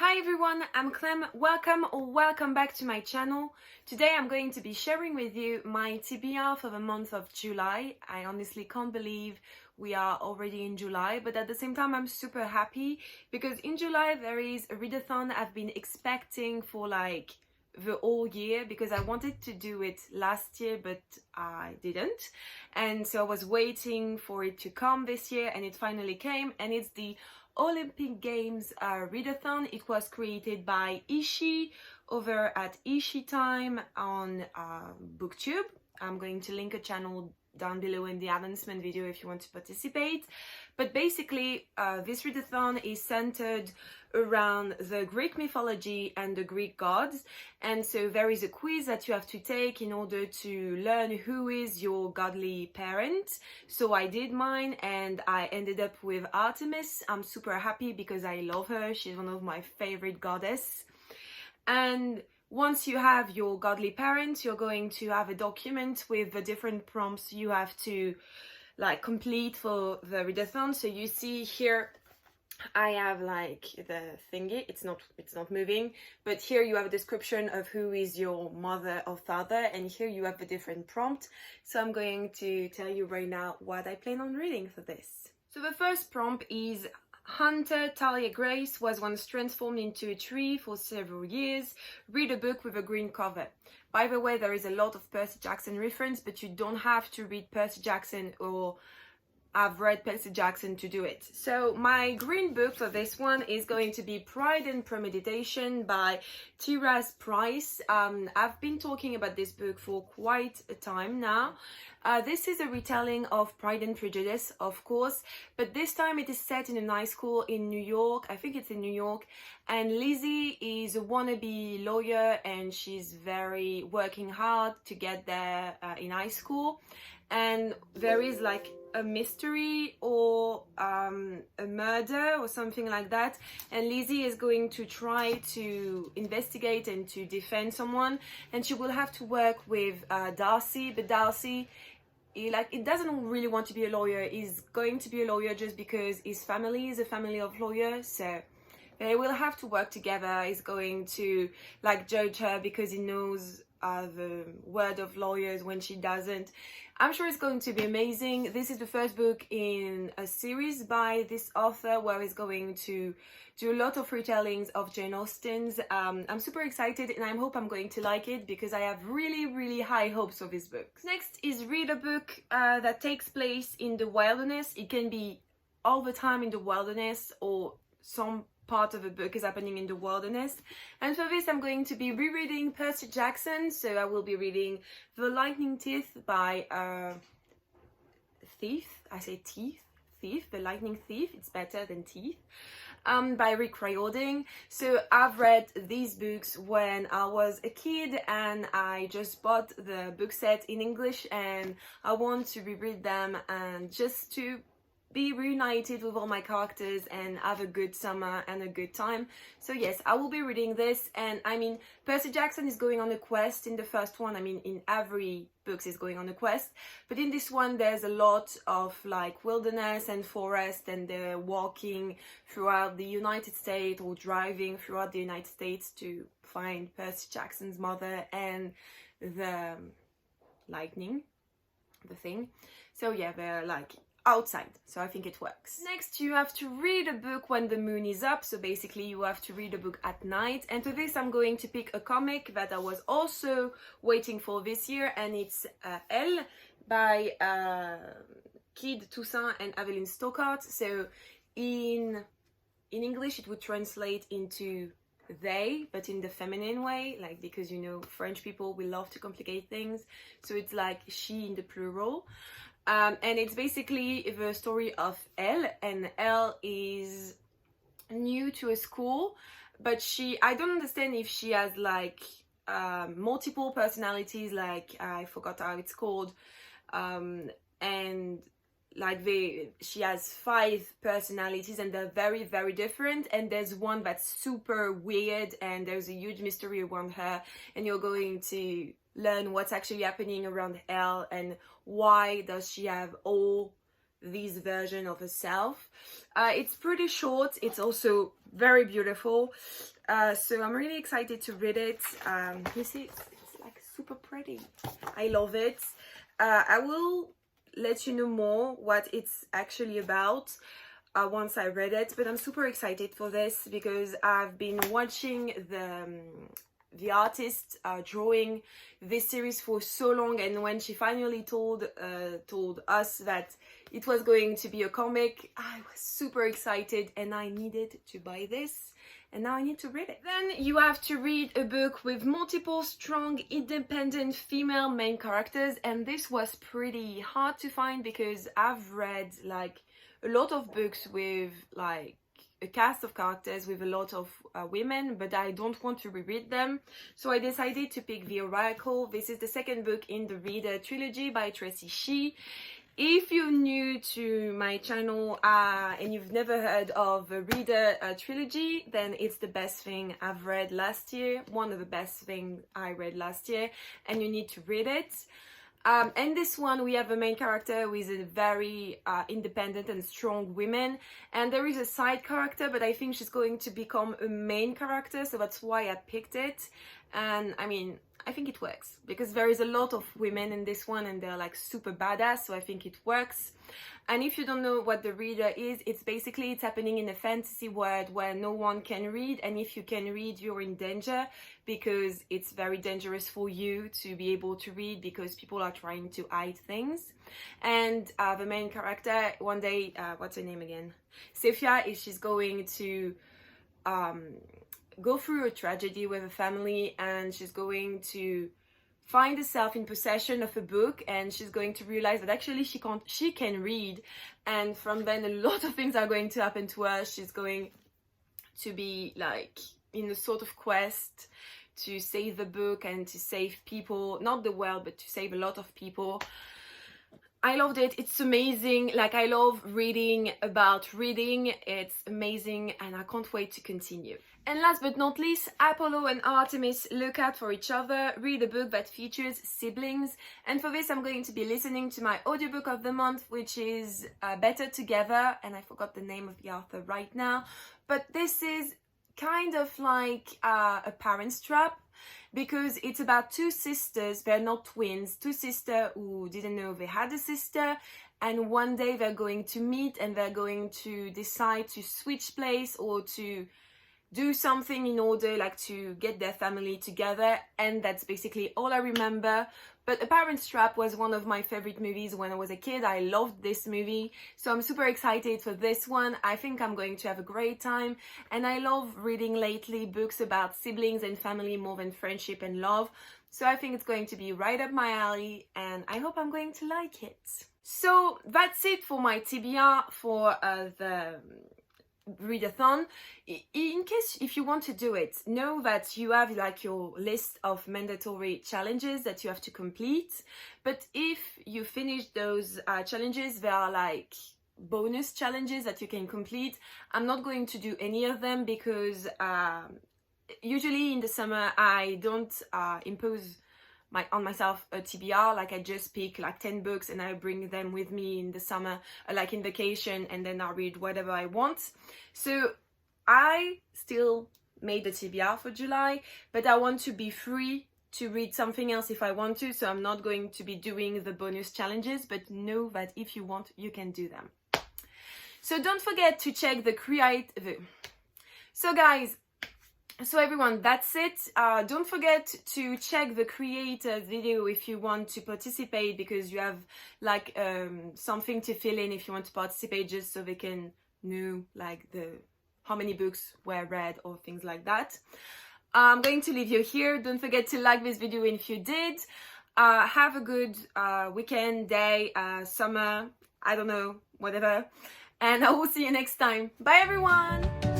Hi everyone, I'm Clem. Welcome back to my channel. Today I'm going to be sharing with you my TBR for the month of July. I honestly can't believe we are already in July, but at the same time I'm super happy because in July there is a readathon I've been expecting for like the whole year because I wanted to do it last year but I didn't, and so I was waiting for it to come this year and it finally came, and it's the Olympic Games Readathon. It was created by Ishi over at Ishi Time on BookTube. I'm going to link a channel down below in the announcement video if you want to participate. But basically, this readathon is centered around the Greek mythology and the Greek gods, and so there is a quiz that you have to take in order to learn who is your godly parent. So I did mine and I ended up with Artemis. I'm super happy because I love her. She's one of my favorite goddess. And once you have your godly parents, you're going to have a document with the different prompts you have to like complete for the readathon. So you see here I have like the thingy, it's not moving, but here you have a description of who is your mother or father, and here you have the different prompt. So I'm going to tell you right now what I plan on reading for this. So the first prompt is: Hunter Talia Grace was once transformed into a tree for several years. Read a book with a green cover. By the way, there is a lot of Percy Jackson reference, but you don't have to read Percy Jackson or I've read Percy Jackson to do it. So my green book for this one is going to be Pride and Premeditation by Tiras Price. I've been talking about this book for quite a time now. This is a retelling of Pride and Prejudice, of course, but this time it is set in a night school in New York. I think it's in New York, and Lizzie is a wannabe lawyer and she's very working hard to get there in high school. And there is like a mystery or a murder or something like that, and Lizzie is going to try to investigate and to defend someone, and she will have to work with Darcy, but Darcy, he doesn't really want to be a lawyer. He's going to be a lawyer just because his family is a family of lawyers, so they will have to work together. He's going to like judge her because he knows the word of lawyers when she doesn't. I'm sure it's going to be amazing. This is the first book in a series by this author where he's going to do a lot of retellings of Jane Austen's. I'm super excited and I hope I'm going to like it because I have really high hopes for this book. Next is read a book that takes place in the wilderness. It can be all the time in the wilderness or some part of a book is happening in the wilderness. And for this I'm going to be rereading Percy Jackson, so I will be reading The Lightning Thief by Thief, The Lightning Thief, it's better than Teeth, by Rick Riordan. So I've read these books when I was a kid and I just bought the book set in English and I want to reread them and just to be reunited with all my characters and have a good summer and a good time. So yes, I will be reading this. And I mean, Percy Jackson is going on a quest in the first one. I mean, in every book is going on a quest, but in this one there's a lot of like wilderness and forest, and they're walking throughout the United States or driving throughout the United States to find Percy Jackson's mother and the lightning, the thing. So yeah, they're like outside, so I think it works. Next, you have to read a book when the moon is up, so basically you have to read a book at night. And for this I'm going to pick a comic that I was also waiting for this year, and it's Elle by Kid Toussaint and Evelyn Stockart. So in English it would translate into they, but in the feminine way, like, because you know French people, we love to complicate things, so it's like she in the plural. And it's basically the story of Elle, and Elle is new to a school, but I don't understand if she has like multiple personalities, like I forgot how it's called, and like she has 5 personalities and they're very different, and there's one that's super weird and there's a huge mystery around her, and you're going to learn what's actually happening around Elle and why does she have all this version of herself. It's pretty short, it's also very beautiful, so I'm really excited to read it. You see, it's like super pretty. I love it. I will let you know more what it's actually about once I read it, but I'm super excited for this because I've been watching the artist drawing this series for so long, and when she finally told us that it was going to be a comic, I was super excited and I needed to buy this, and now I need to read it. Then you have to read a book with multiple strong independent female main characters, and this was pretty hard to find because I've read like a lot of books with like a cast of characters with a lot of women, but I don't want to reread them, so I decided to pick The Oracle. This is the second book in the Reader trilogy by Tracy Shee. If you're new to my channel and you've never heard of the Reader trilogy, then it's the best thing I've read last year, one of the best things I read last year, and you need to read it. And this one, we have a main character who is a very independent and strong woman, and there is a side character, but I think she's going to become a main character, so that's why I picked it. And I mean, I think it works because there is a lot of women in this one and they're like super badass, so I think it works. And if you don't know what the Reader is, it's happening in a fantasy world where no one can read, and if you can read, you're in danger because it's very dangerous for you to be able to read because people are trying to hide things. And the main character, one day, what's her name again? Sophia, she's going to go through a tragedy with a family, and she's going to find herself in possession of a book, and she's going to realize that actually she can read, and from then a lot of things are going to happen to her. She's going to be like in a sort of quest to save the book and to save people, not the world, but to save a lot of people. I loved it. It's amazing. Like, I love reading about reading. It's amazing and I can't wait to continue. And last but not least, Apollo and Artemis look out for each other, read a book that features siblings. And for this, I'm going to be listening to my audiobook of the month, which is Better Together. And I forgot the name of the author right now. But this is kind of like a Parent's Trap, because it's about two sisters. They're not twins, two sisters who didn't know they had a sister, and one day they're going to meet and they're going to decide to switch place or to do something in order like to get their family together. And that's basically all I remember. But A Parent's Trap was one of my favorite movies when I was a kid. I loved this movie, so I'm super excited for this one. I think I'm going to have a great time, and I love reading lately books about siblings and family more than friendship and love. So I think it's going to be right up my alley, and I hope I'm going to like it. So that's it for my TBR for the Readathon. In case if you want to do it, know that you have like your list of mandatory challenges that you have to complete, but if you finish those challenges, there are like bonus challenges that you can complete. I'm not going to do any of them because usually in the summer I don't impose on myself a TBR. Like, I just pick like 10 books and I bring them with me in the summer, like in vacation, and then I read whatever I want. So I still made the TBR for July, but I want to be free to read something else if I want to, so I'm not going to be doing the bonus challenges, but know that if you want, you can do them. So don't forget to check the So everyone, that's it. Don't forget to check the creator video if you want to participate, because you have like something to fill in if you want to participate, just so they can know like how many books were read or things like that. I'm going to leave you here. Don't forget to like this video if you did. Have a good weekend, day, summer, I don't know, whatever. And I will see you next time. Bye everyone!